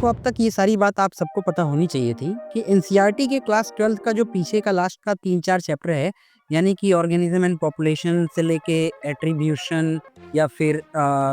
देखो, अब तक ये सारी बात आप सबको पता होनी चाहिए थी कि एनसीईआरटी के क्लास 12th का जो पीछे का लास्ट का 3-4 चैप्टर है, यानी कि ऑर्गेनिज्म एंड पॉपुलेशन से लेके एट्रीब्यूशन या फिर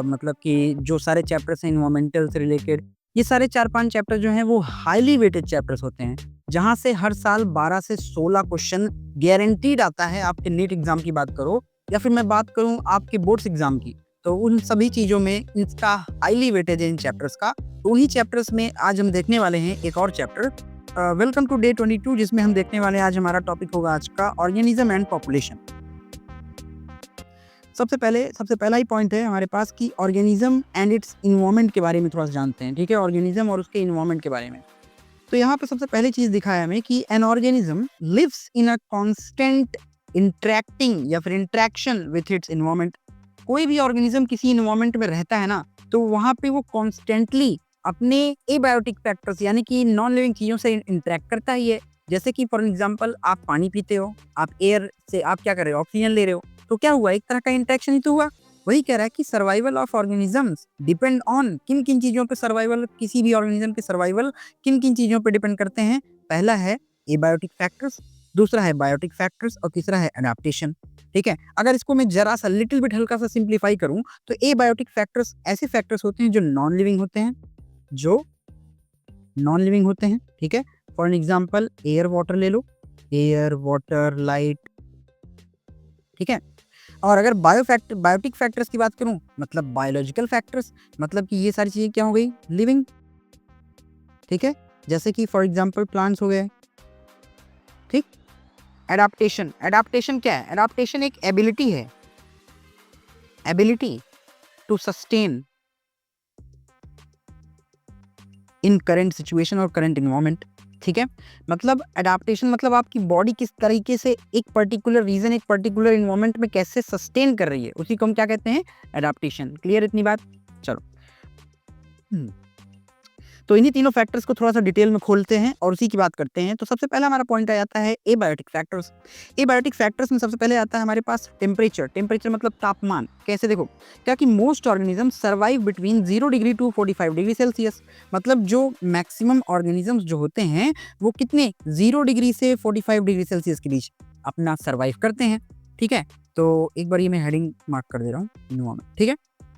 मतलब कि जो सारे चैप्टर्स हैं एनवायरमेंटल से रिलेटेड, ये सारे 4-5 चैप्टर जो हैं वो हाईली वेटेड चैप्टर्स होते हैं, जहाँ से हर साल 12 से 16 क्वेश्चन गारंटीड आता है। आपके नीट एग्जाम की बात करो या फिर मैं बात करूँ आपके बोर्ड्स एग्जाम की, तो उन सभी चीज़ों में इसका हाईली वेटेज है इन चैप्टर्स का। तो उन्हीं चैप्टर्स में आज हम देखने वाले हैं एक और चैप्टर। वेलकम टू डे 22, जिसमें हम देखने वाले हैं आज हमारा टॉपिक होगा आज का ऑर्गेनिज्म एंड पॉपुलेशन। सबसे पहला ही पॉइंट है हमारे पास कि ऑर्गेनिज्म एंड इट्स इन्वायरमेंट के बारे में थोड़ा सा जानते हैं। ठीक है, ऑर्गेनिज्म और उसके इन्वायरमेंट के बारे में। तो यहाँ पे सबसे पहली चीज दिखाया हमें कि an organism lives in a constant interacting या फिर इंटरेक्शन विथ इट्स इन्वायरमेंट। कोई भी ऑर्गेनिज्म किसी इन्वायरमेंट में रहता है ना, तो वहां पे वो कॉन्स्टेंटली अपने एबायोटिक फैक्टर्स यानी कि नॉन लिविंग चीजों से इंटरेक्ट करता ही है। जैसे कि फॉर एग्जांपल आप पानी पीते हो, आप एयर से आप क्या कर रहे हो, ऑक्सीजन ले रहे हो, तो क्या हुआ, एक तरह का इंटरेक्शन ही तो हुआ। वही कह रहा है कि survival of organisms depend on किन किन चीजों पे सर्वाइवल, किसी भी ऑर्गेनिज्म के सर्वाइवल किन किन चीजों पे डिपेंड करते हैं। पहला है एबायोटिक फैक्टर्स, दूसरा है बायोटिक फैक्टर्स और तीसरा है एडाप्टेशन। ठीक है, अगर इसको मैं जरा सा लिटिल बिट हल्का सा सिंप्लीफाई करूं तो एबायोटिक फैक्टर्स ऐसे फैक्टर्स होते हैं जो नॉन लिविंग होते हैं, ठीक है। फॉर एग्जांपल एयर वाटर ले लो, एयर वाटर लाइट, ठीक है। और अगर बायोटिक फैक्टर्स की बात करूं, मतलब बायोलॉजिकल फैक्टर्स, मतलब कि ये सारी चीजें क्या हो गई, लिविंग। ठीक है, जैसे कि फॉर एग्जांपल प्लांट्स हो गए। ठीक। एडाप्टेशन क्या है, एडाप्टेशन एक एबिलिटी है, ability to sustain in current situation और करंट इन्वायरमेंट। ठीक है, मतलब एडाप्टेशन मतलब आपकी बॉडी किस तरीके से एक पर्टिकुलर रीजन, एक पर्टिकुलर इन्वायरमेंट में कैसे सस्टेन कर रही है, उसी को हम क्या कहते हैं, एडाप्टेशन। क्लियर इतनी बात? चलो, तो इन्हीं तीनों फैक्टर्स को थोड़ा सा डिटेल में खोलते हैं और उसी की बात करते हैं। तो सबसे पहला हमारा पॉइंट आ जाता है एबायोटिक फैक्टर्स। एबायोटिक फैक्टर्स में सबसे पहले आता है हमारे पास टेम्परेचर। टेम्परेचर मतलब तापमान। कैसे, देखो क्या कि most organism survive between 0 degree to 45 degree Celsius. मतलब जो मैक्सिमम ऑर्गेनिजम्स जो होते हैं वो कितने, 0 डिग्री से 45 डिग्री सेल्सियस के बीच अपना सर्वाइव करते हैं। ठीक है, तो एक बार ये मैं हेडिंग मार्क कर दे रहा हूँ। ठीक है,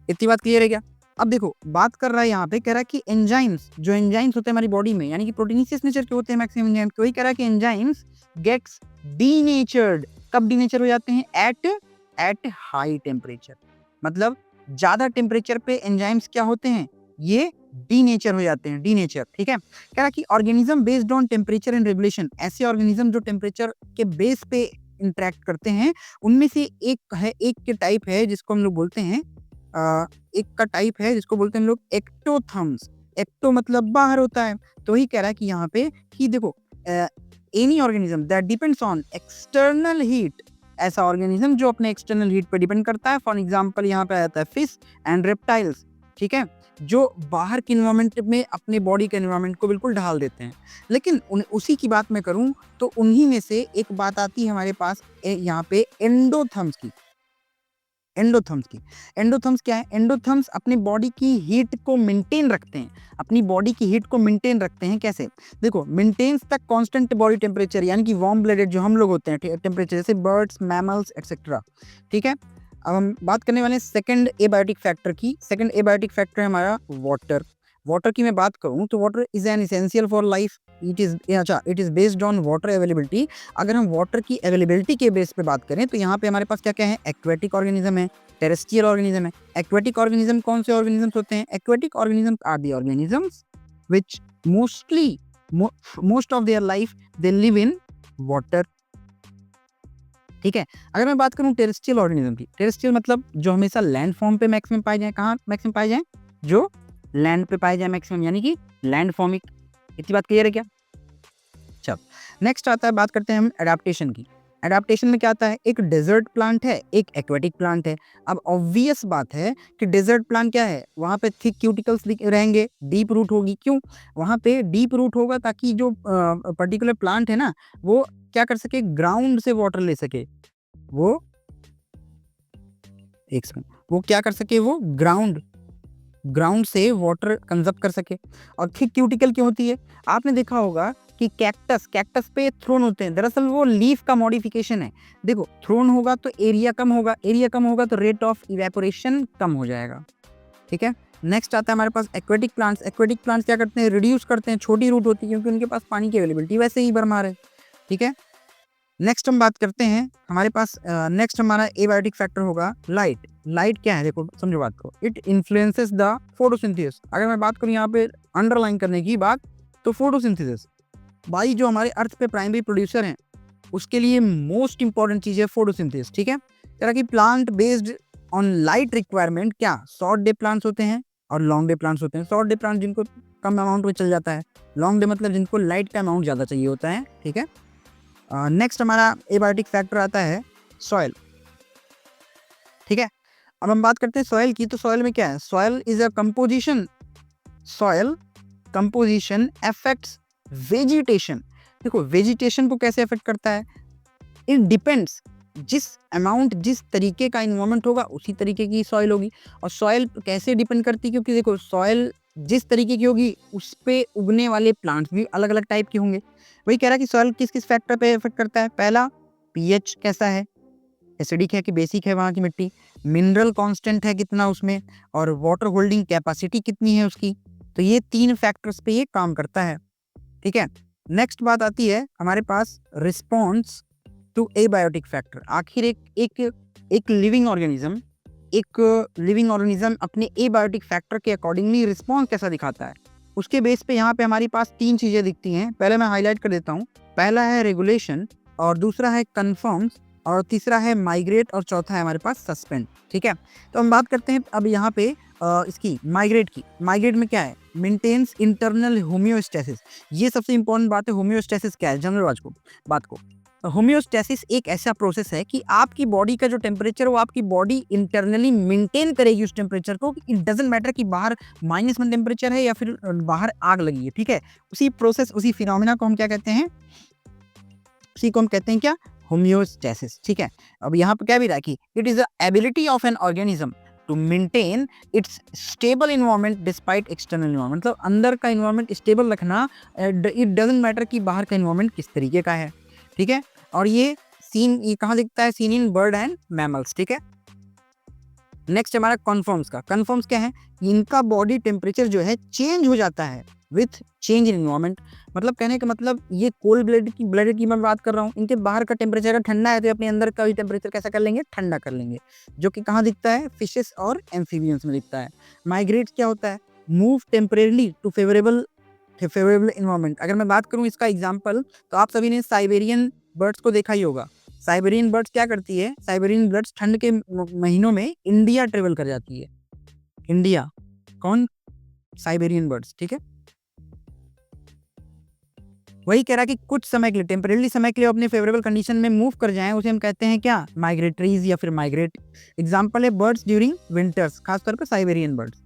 इतनी बात क्लियर है क्या? अब देखो, बात कर रहा है यहाँ पे, कह रहा है कि एंजाइम्स, जो एंजाइम्स होते हैं हमारी बॉडी में, यानी कि प्रोटीनेशियस नेचर के होते हैं मैक्सिमम एंजाइम, वही कह रहा है कि एंजाइम्स गेट्स डीनेचर्ड। कब डीनेचर हो जाते हैं, एट हाई टेम्परेचर। मतलब ज्यादा टेम्परेचर पे एंजाइम्स क्या होते हैं, ये डीनेचर हो जाते हैं, डीनेचर। ठीक है, कह रहा है कि organism based on temperature and regulation, ऐसे ऑर्गेनिज्म जो टेम्परेचर के बेस पे इंटरेक्ट करते हैं, उनमें से एक के टाइप है जिसको हम लोग बोलते हैं, एक का टाइप है जिसको बोलते हैं हम लोग एक्टोथर्म्स। एक्टो मतलब बाहर होता है, तो वही कह रहा है कि यहाँ पे कि देखो, any organism that depends on external heat, ऐसा ऑर्गेनिज्म जो अपने एक्सटर्नल हीट पे डिपेंड करता है। फॉर एग्जांपल यहाँ पे आता है फिश एंड रेप्टाइल्स। ठीक है, जो बाहर के एनवायरमेंट में अपने बॉडी के एनवायरमेंट को बिल्कुल ढाल देते हैं। लेकिन उसी की बात मैं करूं तो उन्हीं में से एक बात आती है हमारे पास यहाँ पे एंडोथर्म्स की। एंडोथर्म्स क्या है, एंडोथर्म्स अपनी बॉडी की हीट को मेंटेन रखते हैं, अपनी बॉडी की हीट को मेंटेन रखते हैं। कैसे, देखो, maintains the constant body temperature, यानी कि वार्म ब्लडेड जो हम लोग होते हैं टेम्परेचर, जैसे बर्ड्स, मैमल्स एक्सेट्रा। ठीक है, अब हम बात करने वाले हैं सेकंड एबायोटिक फैक्टर की। सेकंड एबायोटिक फैक्टर है हमारा वाटर। वाटर की मैं बात करूं तो water is an essential for life. It is based on water availability. अगर हम वाटर की अवेलेबिलिटी के बेस पे बात करें तो यहाँ पे हमारे पास क्या क्या है, एक्वेटिक ऑर्गेनिज्म है, टेरेस्ट्रियल ऑर्गेनिज्म है। एक्वेटिक ऑर्गेनिज्म कौन से ऑर्गेनिजम्स होते हैं, aquatic organism are the organisms which most of their life they live in water. ठीक है, अगर मैं बात करूं टेरेस्ट्रियल ऑर्गेनिज्म की, टेरेस्ट्रियल मतलब जो हमेशा लैंड फॉर्म पे मैक्सिमम पाए जाए। कहाँ मैक्सिमम पाए जाए, जो लैंड पे पाए जाए मैक्सिमम, यानी कि लैंड फॉर्मिंग। इतनी बात क्लियर है क्या? चलो, नेक्स्ट आता है, बात करते हैं हम एडाप्टेशन की। एडाप्टेशन में क्या आता है, एक डेजर्ट प्लांट है, एक एक्वेटिक प्लांट है। अब ऑब्वियस बात है कि डेजर्ट प्लांट क्या है, वहां पे थिक क्यूटिकल्स रहेंगे, डीप रूट होगी। क्यों, वहां पे डीप रूट होगा ताकि जो पर्टिकुलर प्लांट है ना, वो क्या कर सके, ग्राउंड से वाटर ले सके। वो एक सेकंड, वो क्या कर सके, वो ग्राउंड ग्राउंड से वाटर कंजर्व कर सके। और थिक क्यूटिकल क्यों होती है? आपने देखा होगा कि कैक्टस पे थ्रोन होते हैं, दरअसल वो लीफ का मॉडिफिकेशन है। देखो थ्रोन होगा तो एरिया कम होगा, एरिया कम होगा तो रेट ऑफ इवेपोरेशन कम हो जाएगा, ठीक है। नेक्स्ट आता है हमारे पास एक्वेटिक प्लांट्स। एक्वेटिक प्लांट्स क्या करते हैं? रिड्यूस करते हैं, छोटी रूट होती है क्योंकि उनके पास पानी की अवेलेबिलिटी वैसे ही भरमार है, ठीक है। नेक्स्ट हम बात करते हैं, हमारे पास नेक्स्ट हमारा एबायोटिक फैक्टर होगा लाइट। लाइट क्या है? देखो समझो बात को, इट इन्फ्लुएंसेस द फोटोसिंथेसिस। अगर मैं बात करूँ यहाँ पे अंडरलाइन करने की बात, तो फोटोसिंथेसिस भाई जो हमारे अर्थ पे प्राइमरी प्रोड्यूसर हैं उसके लिए मोस्ट इंपॉर्टेंट चीज है फोटोसिंथेसिस, ठीक है। तरह की plant based on light requirement क्या शॉर्ट डे प्लांट्स होते हैं और लॉन्ग डे प्लांट्स होते हैं। शॉर्ट डे प्लांट जिनको कम अमाउंट में चल जाता है, लॉन्ग डे मतलब जिनको लाइट का अमाउंट ज़्यादा चाहिए होता है, ठीक है। नेक्स्ट हमारा एबायोटिक फैक्टर आता है सॉइल, ठीक है। अब हम बात करते हैं सॉइल की, तो सॉइल में क्या है? Soil is a composition, soil composition affects vegetation. देखो वेजिटेशन को कैसे अफेक्ट करता है? इट डिपेंड्स, जिस अमाउंट जिस तरीके का इन्वायरमेंट होगा उसी तरीके की सॉइल होगी। और सॉइल कैसे डिपेंड करती है? क्योंकि देखो सॉइल जिस तरीके की होगी उस पे उगने वाले प्लांट्स भी अलग अलग टाइप के होंगे। वही कह रहा है कि सॉइल किस किस फैक्टर पे इफेक्ट करता है। पहला, पीएच कैसा है, एसिडिक है कि बेसिक है वहाँ की मिट्टी, मिनरल कांस्टेंट है कितना उसमें, और वाटर होल्डिंग कैपेसिटी कितनी है उसकी। तो ये 3 फैक्टर्स पे ये काम करता है, ठीक है। नेक्स्ट बात आती है हमारे पास रिस्पॉन्स टू एबायोटिक फैक्टर। आखिर एक लिविंग ऑर्गेनिज्म अपने एबायोटिक फैक्टर के अकॉर्डिंगली रिस्पॉन्स कैसा दिखाता है, उसके बेस पे यहाँ पे हमारी पास 3 चीजें दिखती हैं। पहले मैं हाईलाइट कर देता हूँ। पहला है रेगुलेशन, और दूसरा है कन्फर्म्स, और तीसरा है माइग्रेट, और चौथा है हमारे पास सस्पेंड, ठीक है। तो हम बात करते हैं अब यहाँ पे इसकी माइग्रेट की। माइग्रेट में क्या है? Maintains internal homeostasis. ये सबसे इंपॉर्टेंट बात है। होम्योस्टेसिस क्या है? जनरल बात को होम्योस्टेसिस एक ऐसा प्रोसेस है कि आपकी बॉडी का जो टेम्परेचर वो आपकी बॉडी इंटरनली मेंटेन करेगी उस टेम्परेचर को। इट डजंट मैटर कि बाहर -1 टेम्परेचर है या फिर बाहर आग लगी है, ठीक है। उसी प्रोसेस, उसी फिनोमिना को हम क्या कहते हैं? उसी को हम कहते हैं क्या? होम्योस्टेसिस, ठीक है। अब यहाँ पे क्या भी रहा कि it is the ability of an organism to maintain its stable environment despite external environment. मतलब अंदर का इन्वायरमेंट स्टेबल रखना, इट डजंट मैटर कि बाहर का इन्वायरमेंट किस तरीके का है, ठीक है। और ये कहाँ दिखता है? Seen in bird and mammals, ठीक है। नेक्स्ट हमारा कन्फर्म्स का। कन्फर्म्स क्या है? इनका बॉडी टेम्परेचर जो है चेंज हो जाता है विथ चेंज इन इन्वायरमेंट। मतलब कहने का मतलब ये कोल्ड ब्लडेड की मैं बात कर रहा हूँ। इनके बाहर का टेम्परेचर ठंडा है तो अपने अंदर का भी टेम्परेचर कैसा कर लेंगे? ठंडा कर लेंगे, जो कि कहाँ दिखता है? फिशेस और एम्फीबियंस में दिखता है। माइग्रेट क्या होता है? Move temporarily to favourable environment. अगर मैं बात करूँ इसका एग्जाम्पल, तो आप सभी ने साइबेरियन बर्ड्स को देखा ही होगा। साइबेरियन बर्ड्स क्या करती है? साइबेरियन बर्ड्स ठंड के महीनों में इंडिया ट्रेवल कर जाती है। इंडिया, कौन? साइबेरियन बर्ड्स, ठीक है। वही कह रहा है कि कुछ समय के लिए, टेम्परेरी समय के लिए अपने फेवरेबल कंडीशन में मूव कर जाएं, उसे हम कहते हैं क्या? माइग्रेटरीज या फिर माइग्रेट। एग्जाम्पल है बर्ड्स ड्यूरिंग विंटर्स, खासतौर पर साइबेरियन बर्ड्स।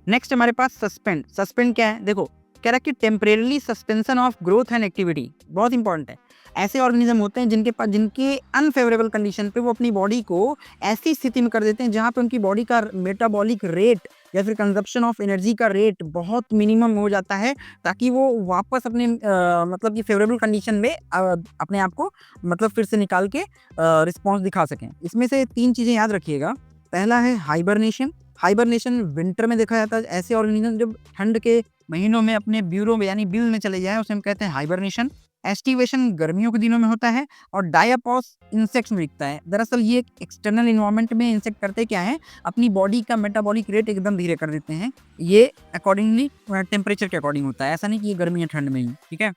नेक्स्ट हमारे पास सस्पेंड। सस्पेंड क्या है? देखो कह रहा है कि temporary suspension of growth and activity, बहुत इंपॉर्टेंट है। ऐसे ऑर्गेनिज्म होते हैं जिनके अनफेवरेबल कंडीशन पे वो अपनी बॉडी को ऐसी स्थिति में कर देते हैं जहाँ पे उनकी बॉडी का मेटाबॉलिक रेट या फिर कंजप्शन ऑफ एनर्जी का रेट बहुत मिनिमम हो जाता है, ताकि वो वापस अपने मतलब कि फेवरेबल कंडीशन में अपने आप को मतलब फिर से निकाल के रिस्पॉन्स दिखा सकें। इसमें से 3 चीज़ें याद रखिएगा। पहला है हाइबरनेशन। हाइबरनेशन विंटर में देखा जाता है। ऐसे ऑर्गेनिज्म जब ठंड के महीनों में अपने ब्यूरो में यानी बिल में चले जाए उसे हम कहते हैं हाइबरनेशन। एस्टिवेशन गर्मियों के दिनों में होता है, और डायापॉस इंसेक्ट्स में दिखता है। दरअसल ये एक्सटर्नल इन्वायरमेंट में इंसेक्ट करते क्या है? अपनी बॉडी का मेटाबॉलिक रेट एकदम धीरे कर देते हैं। ये अकॉर्डिंगली टेम्परेचर के अकॉर्डिंग होता है, ऐसा नहीं कि ये गर्मी या ठंड में ही, ठीक है।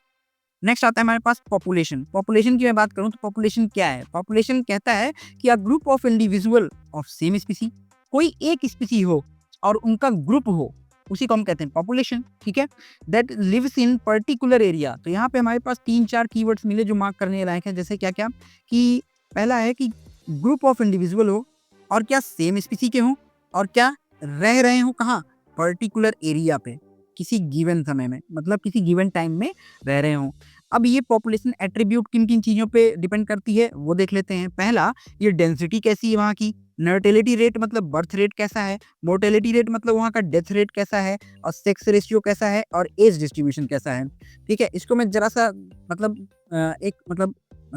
नेक्स्ट आता है हमारे पास पॉपुलेशन। पॉपुलेशन की मैं बात करूं तो पॉपुलेशन क्या है? पॉपुलेशन कहता है कि a group of individual of same स्पीसी, कोई एक स्पीसी हो और उनका ग्रुप हो, उसी को हम कहते हैं पॉपुलेशन, ठीक है। That lives in particular area. तो यहाँ पे हमारे पास 3-4 कीवर्ड्स मिले जो मार्क करने लायक है। जैसे क्या क्या कि पहला है कि ग्रुप ऑफ इंडिविजुअल हो, और क्या सेम स्पीसी के हों, और क्या रह रहे हो कहाँ? पर्टिकुलर एरिया पे, किसी गिवन समय में, मतलब किसी गिवन टाइम में रह रहे हों। अब ये पॉपुलेशन एट्रीब्यूट किन किन चीज़ों पे डिपेंड करती है वो देख लेते हैं। पहला, ये डेंसिटी कैसी है वहाँ की, नर्टिलिटी रेट मतलब बर्थ रेट कैसा है, मोर्टेलिटी रेट मतलब वहाँ का डेथ रेट कैसा है, और सेक्स रेशियो कैसा है, और एज डिस्ट्रीब्यूशन कैसा है। ठीक है, इसको मैं जरा सा मतलब एक मतलब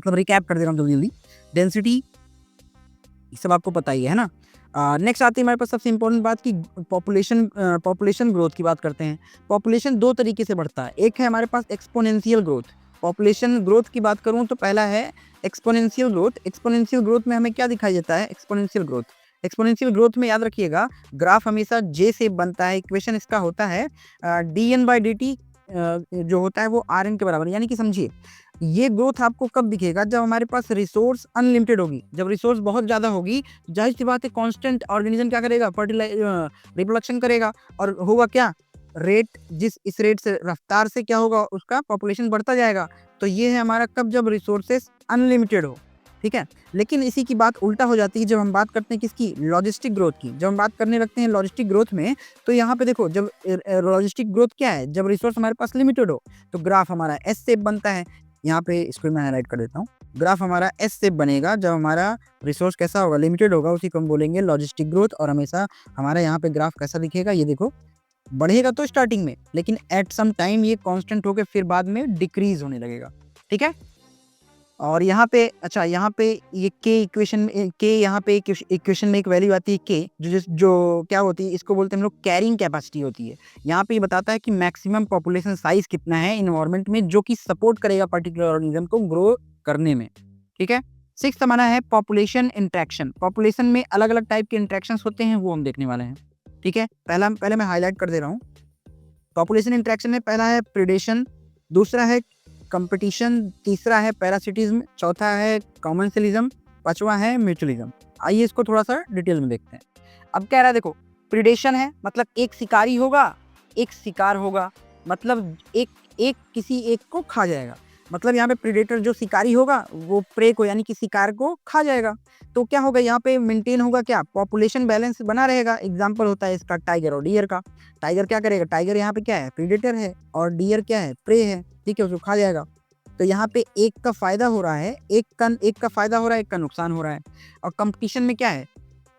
रिकैप कर दे रहा हूँ जल्दी-जल्दी। डेंसिटी ये सब आपको पता ही है ना? नेक्स्ट आती है हमारे पास सबसे इम्पोर्टेंट बात कि पॉपुलेशन ग्रोथ की बात करते हैं। पॉपुलेशन 2 तरीके से बढ़ता है। एक है हमारे पास एक्सपोनेंशियल ग्रोथ। पॉपुलेशन ग्रोथ की बात करूँ तो पहला है एक्सपोनेंशियल ग्रोथ। एक्सपोनेंशियल ग्रोथ में हमें क्या दिखाई देता है? Exponential growth. एक्सपोनेंशियल ग्रोथ में याद रखिएगा ग्राफ हमेशा जे शेप बनता है। इक्वेशन इसका होता है dn/dt जो होता है वो rn के बराबर, यानी कि समझिए ये ग्रोथ आपको कब दिखेगा? जब हमारे पास रिसोर्स अनलिमिटेड होगी। जब रिसोर्स बहुत ज़्यादा होगी, ज़ाहिर-सी बात है कांस्टेंट ऑर्गेनिज़्म क्या करेगा? रिप्रोडक्शन करेगा, और होगा क्या? रेट जिस इस रेट से रफ्तार से क्या होगा? उसका पॉपुलेशन बढ़ता जाएगा। तो ये है हमारा कब? जब रिसोर्सेस अनलिमिटेड हो, ठीक है? लेकिन इसी की बात उल्टा हो जाती है जब हम बात करते हैं किसकी? लॉजिस्टिक ग्रोथ की। जब हम बात करने लगते हैं लॉजिस्टिक ग्रोथ में, तो यहाँ पे देखो जब लॉजिस्टिक ग्रोथ क्या है? जब रिसोर्स हमारे पास लिमिटेड हो, तो ग्राफ हमारा एस शेप बनता है। यहाँ पे इसको मैं हाइलाइट कर देता हूँ। ग्राफ हमारा एस शेप बनेगा जब हमारा रिसोर्स कैसा होगा? लिमिटेड होगा, उसी को हम बोलेंगे लॉजिस्टिक ग्रोथ। और हमेशा हमारा यहाँ पे ग्राफ कैसा दिखेगा? ये देखो, बढ़ेगा तो स्टार्टिंग में, लेकिन एट सम टाइम ये कांस्टेंट होके फिर बाद में डिक्रीज होने लगेगा, ठीक है? और यहाँ पे अच्छा, यहाँ पे ये के इक्वेशन के यहाँ पे इक्वेशन में एक वैल्यू आती है के, जो क्या होती है? इसको बोलते हैं हम लोग कैरिंग कैपेसिटी होती है। यहाँ पे ये बताता है कि मैक्सिमम पॉपुलेशन साइज कितना है इन्वायरमेंट में, जो कि सपोर्ट करेगा पर्टिकुलर ऑर्गेनिज्म को ग्रो करने में, ठीक है? 6th हमारा है पॉपुलेशन इंटरेक्शन। पॉपुलेशन में अलग-अलग टाइप के इंटरेक्शंस होते हैं, वो हम देखने वाले हैं, ठीक है? पहले मैं हाइलाइट कर दे रहा हूँ। पॉपुलेशन इंटरेक्शन में पहला है प्रेडेशन, दूसरा है कंपटीशन, तीसरा है पैरासिटिज्म, चौथा है कॉमनसेलिज्म, पांचवा है म्यूचुअलिज्म। आइए इसको थोड़ा सा डिटेल में देखते हैं। अब कह रहा है देखो, प्रिडेशन है मतलब एक शिकारी होगा, एक शिकार होगा, मतलब एक एक किसी एक को खा जाएगा। मतलब यहाँ पे प्रीडेटर जो शिकारी होगा वो प्रे को यानी कि शिकार को खा जाएगा। तो क्या होगा यहाँ पे? मेंटेन होगा क्या? पॉपुलेशन बैलेंस बना रहेगा। एग्जाम्पल होता है इसका टाइगर और डियर का। टाइगर क्या करेगा? टाइगर यहाँ पे क्या है? प्रीडेटर है, और डियर क्या है? प्रे है, ठीक है, उसको खा जाएगा। तो यहाँ पे एक का फायदा हो रहा है, एक का फायदा हो रहा है, एक का नुकसान हो रहा है। और कंपटीशन में क्या है?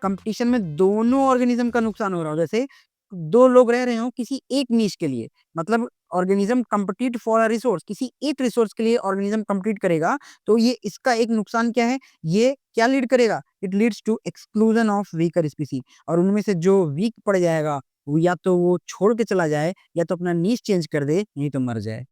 कंपटीशन में दोनों ऑर्गेनिज्म का नुकसान हो रहा हो। जैसे 2 लोग रह रहे हो किसी एक नीश के लिए, मतलब organism compete for a resource, किसी एक रिसोर्स के लिए ऑर्गेनिज्म कम्पीट करेगा, तो ये इसका एक नुकसान क्या है? ये क्या लीड करेगा? It leads to exclusion of weaker species. और उनमें से जो वीक पड़ जाएगा, वो या तो वो छोड़ के चला जाए, या तो अपना नीश चेंज कर दे, नहीं तो मर जाए,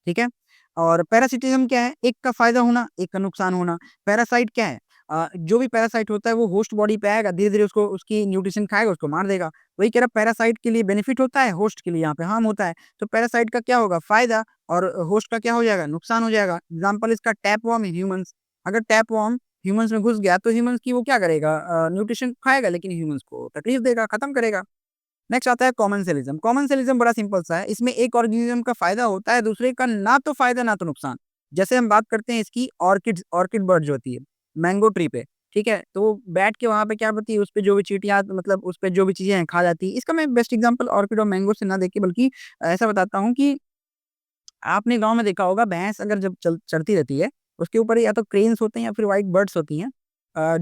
ठीक है? और पैरासिटिज्म क्या है? एक का फायदा होना, एक का नुकसान होना। पैरासाइट क्या है? जो भी पैरासाइट होता है वो होस्ट बॉडी पे आएगा, धीरे-धीरे उसको उसकी न्यूट्रिशन खाएगा, उसको मार देगा। वही कह रहा पैरासाइट के लिए बेनिफिट होता है, होस्ट के लिए यहाँ पे हार्म होता है। तो पैरासाइट का क्या होगा? फायदा, और होस्ट का क्या हो जाएगा? नुकसान हो जाएगा। एग्जांपल इसका टैपवर्म है, ह्यूमन्स। अगर टैपवर्म ह्यूमन्स में घुस गया तो ह्यूमन्स की वो क्या करेगा? न्यूट्रिशन खाएगा, लेकिन ह्यूमन्स को तकलीफ देगा, खत्म करेगा। नेक्स्ट आता है कॉमनसेलिज्म। कॉमनसेलिज्म बड़ा सिंपल सा है। इसमें एक ऑर्गेनिज्म का फायदा होता है, दूसरे का ना तो फायदा ना तो नुकसान। जैसे हम बात करते हैं इसकी ऑर्किड बर्ड जो होती है, मैंगो ट्री पे, ठीक है? तो वो बैठ के वहाँ पे क्या करती है, उसपे जो भी चींटियाँ मतलब उसपे जो भी चीज़ें हैं खा जाती है। इसका मैं बेस्ट एग्जांपल ऑर्किड और मैंगो से ना देके बल्कि ऐसा बताता हूँ कि आपने गाँव में देखा होगा भैंस अगर जब चरती रहती है, उसके ऊपर या तो क्रेन्स होते हैं या फिर व्हाइट बर्ड्स होती हैं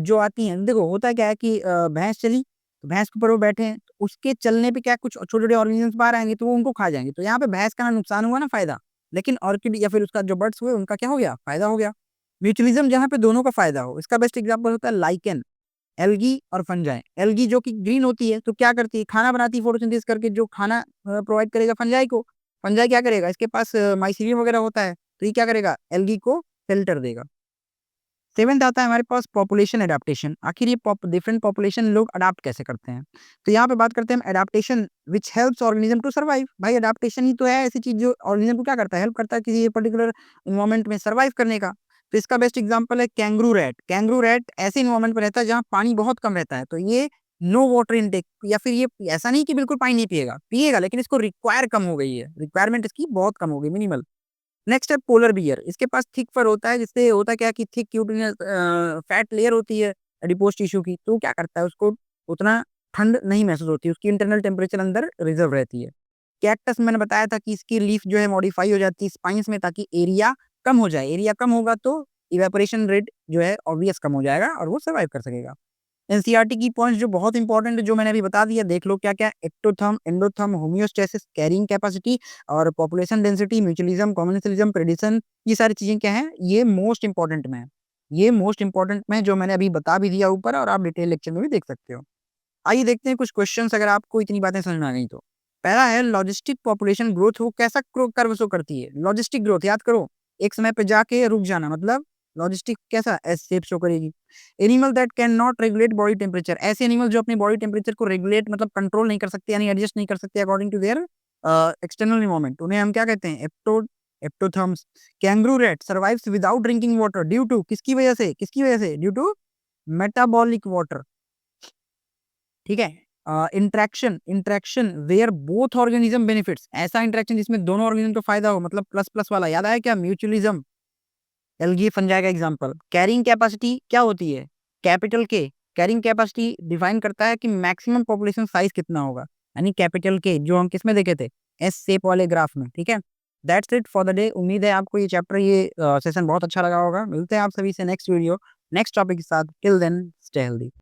जो आती हैं। देखो होता क्या है कि भैंस चली, तो भैंस के ऊपर वो बैठे हैं, तो उसके चलने पे क्या कुछ छोटे-छोटे ऑर्गेनिज़म्स बाहर आएँगे तो वो उनको खा जाएँगे। तो यहाँ पे भैंस का ना नुकसान हुआ ना फ़ायदा, लेकिन ऑर्किड या फिर उसका जो बर्ड्स हुए उनका क्या हो गया? फ़ायदा हो गया। म्यूचुअलिज़्म जहाँ पे दोनों का फ़ायदा हो, इसका बेस्ट एग्जांपल होता है लाइकेन, एल्गी और फंजाई। एल्गी जो कि ग्रीन होती है, तो क्या करती है? खाना बनाती है फोटोसिंथेसिस करके, जो खाना प्रोवाइड करेगा फंजाई को। फंजाई क्या करेगा? इसके पास माइसीलियम वगैरह होता है, तो ये क्या करेगा? एल्गी को शेल्टर देगा। 7th आता है हमारे पास पॉपुलेशन एडाप्टेशन। आखिर ये डिफरेंट पॉपुलेशन लोग अडॉप्ट कैसे करते हैं? तो यहाँ पे बात करते हैं हम adaptation which helps organism to survive. भाई एडाप्टेशन ही तो है ऐसी चीज़ जो ऑर्गेनिज्म को क्या करता है? हेल्प करता है किसी पर्टिकुलर एनवायरनमेंट में सर्वाइव करने का। तो इसका बेस्ट एग्जांपल है कैंगरू रैट। कैंगरू रैट ऐसे एनवायरनमेंट में रहता है जहाँ पानी बहुत कम रहता है, तो ये नो वाटर इनटेक, या फिर ये ऐसा नहीं कि बिल्कुल पानी नहीं पिएगा, पिएगा लेकिन इसको रिक्वायर कम हो गई है, रिक्वायरमेंट इसकी बहुत कम हो गई, मिनिमल। नेक्स्ट है पोलर बियर। इसके पास थिक फर होता है, जिससे होता क्या है कि थिक क्यूटिनस फैट लेयर होती है एडिपोज टिश्यू की, तो क्या करता है उसको उतना ठंड नहीं महसूस होती, उसकी इंटरनल टेम्परेचर अंदर रिजर्व रहती है। कैक्टस मैंने बताया था कि इसकी लीफ जो है मॉडिफाई हो जाती है स्पाइन्स में, ताकि एरिया कम हो जाए। एरिया कम होगा तो इवेपोरेशन रेट जो है ऑब्वियस कम हो जाएगा और वो सर्वाइव कर सकेगा। एनसीईआरटी की पॉइंट्स जो बहुत इंपॉर्टेंट है, जो मैंने अभी बता दिया, देख लो क्या-क्या, ectotherm, endotherm, homeostasis, carrying capacity और पॉपुलेशन डेंसिटी, म्यूचुअलिज्म, कम्युनिसलिज्म, प्रेडिशन, ये सारी चीज़ें क्या हैं, ये मोस्ट इंपॉर्टेंट में है। ये मोस्ट इंपॉर्टेंट में है, जो मैंने अभी बता भी दिया ऊपर और आप डिटेल लेक्चर में भी देख सकते हो। आइए देखते हैं कुछ क्वेश्चंस, अगर आपको इतनी बातें समझ में आ गई तो। पहला है लॉजिस्टिक पॉपुलेशन ग्रोथ वो कैसा कर्व शो करती है? लॉजिस्टिक ग्रोथ याद करो, एक समय पे जाके रुक जाना, मतलब लॉजिस्टिक कैसा एस शेप शो करेगी। Animal that can not regulate body temperature, ऐसे एनिमल जो अपनी बॉडी टेम्परेचर को रेगुलेट मतलब कंट्रोल नहीं कर सकते, यानी एडजस्ट नहीं कर सकते according to their external environment, उन्हें हम क्या कहते हैं? Ectotherms. Kangaroo rat survives without drinking water due to, किसकी वजह से? किसकी वजह से? Due to metabolic water. ठीक है। Interaction interaction where both organism benefits, ऐसा इंटरेक्शन जिसमें दोनों ऑर्गेनिज्म को फायदा हो, मतलब प्लस प्लस वाला, याद आया क्या? म्यूचुअलिज्म, एल्गी फंजाई का एग्जांपल। कैरिंग कैपेसिटी क्या होती है? कैपिटल के। कैरिंग कैपेसिटी डिफाइन करता है कि मैक्सिमम पॉपुलेशन साइज कितना होगा, यानी कैपिटल के, जो हम किसमें देखे थे? एस शेप वाले ग्राफ में। ठीक है। That's it for the day. उम्मीद है आपको ये चैप्टर, ये सेशन बहुत अच्छा लगा होगा। मिलते हैं आप सभी से नेक्स्ट वीडियो, नेक्स्ट टॉपिक के साथ। Till then stay healthy.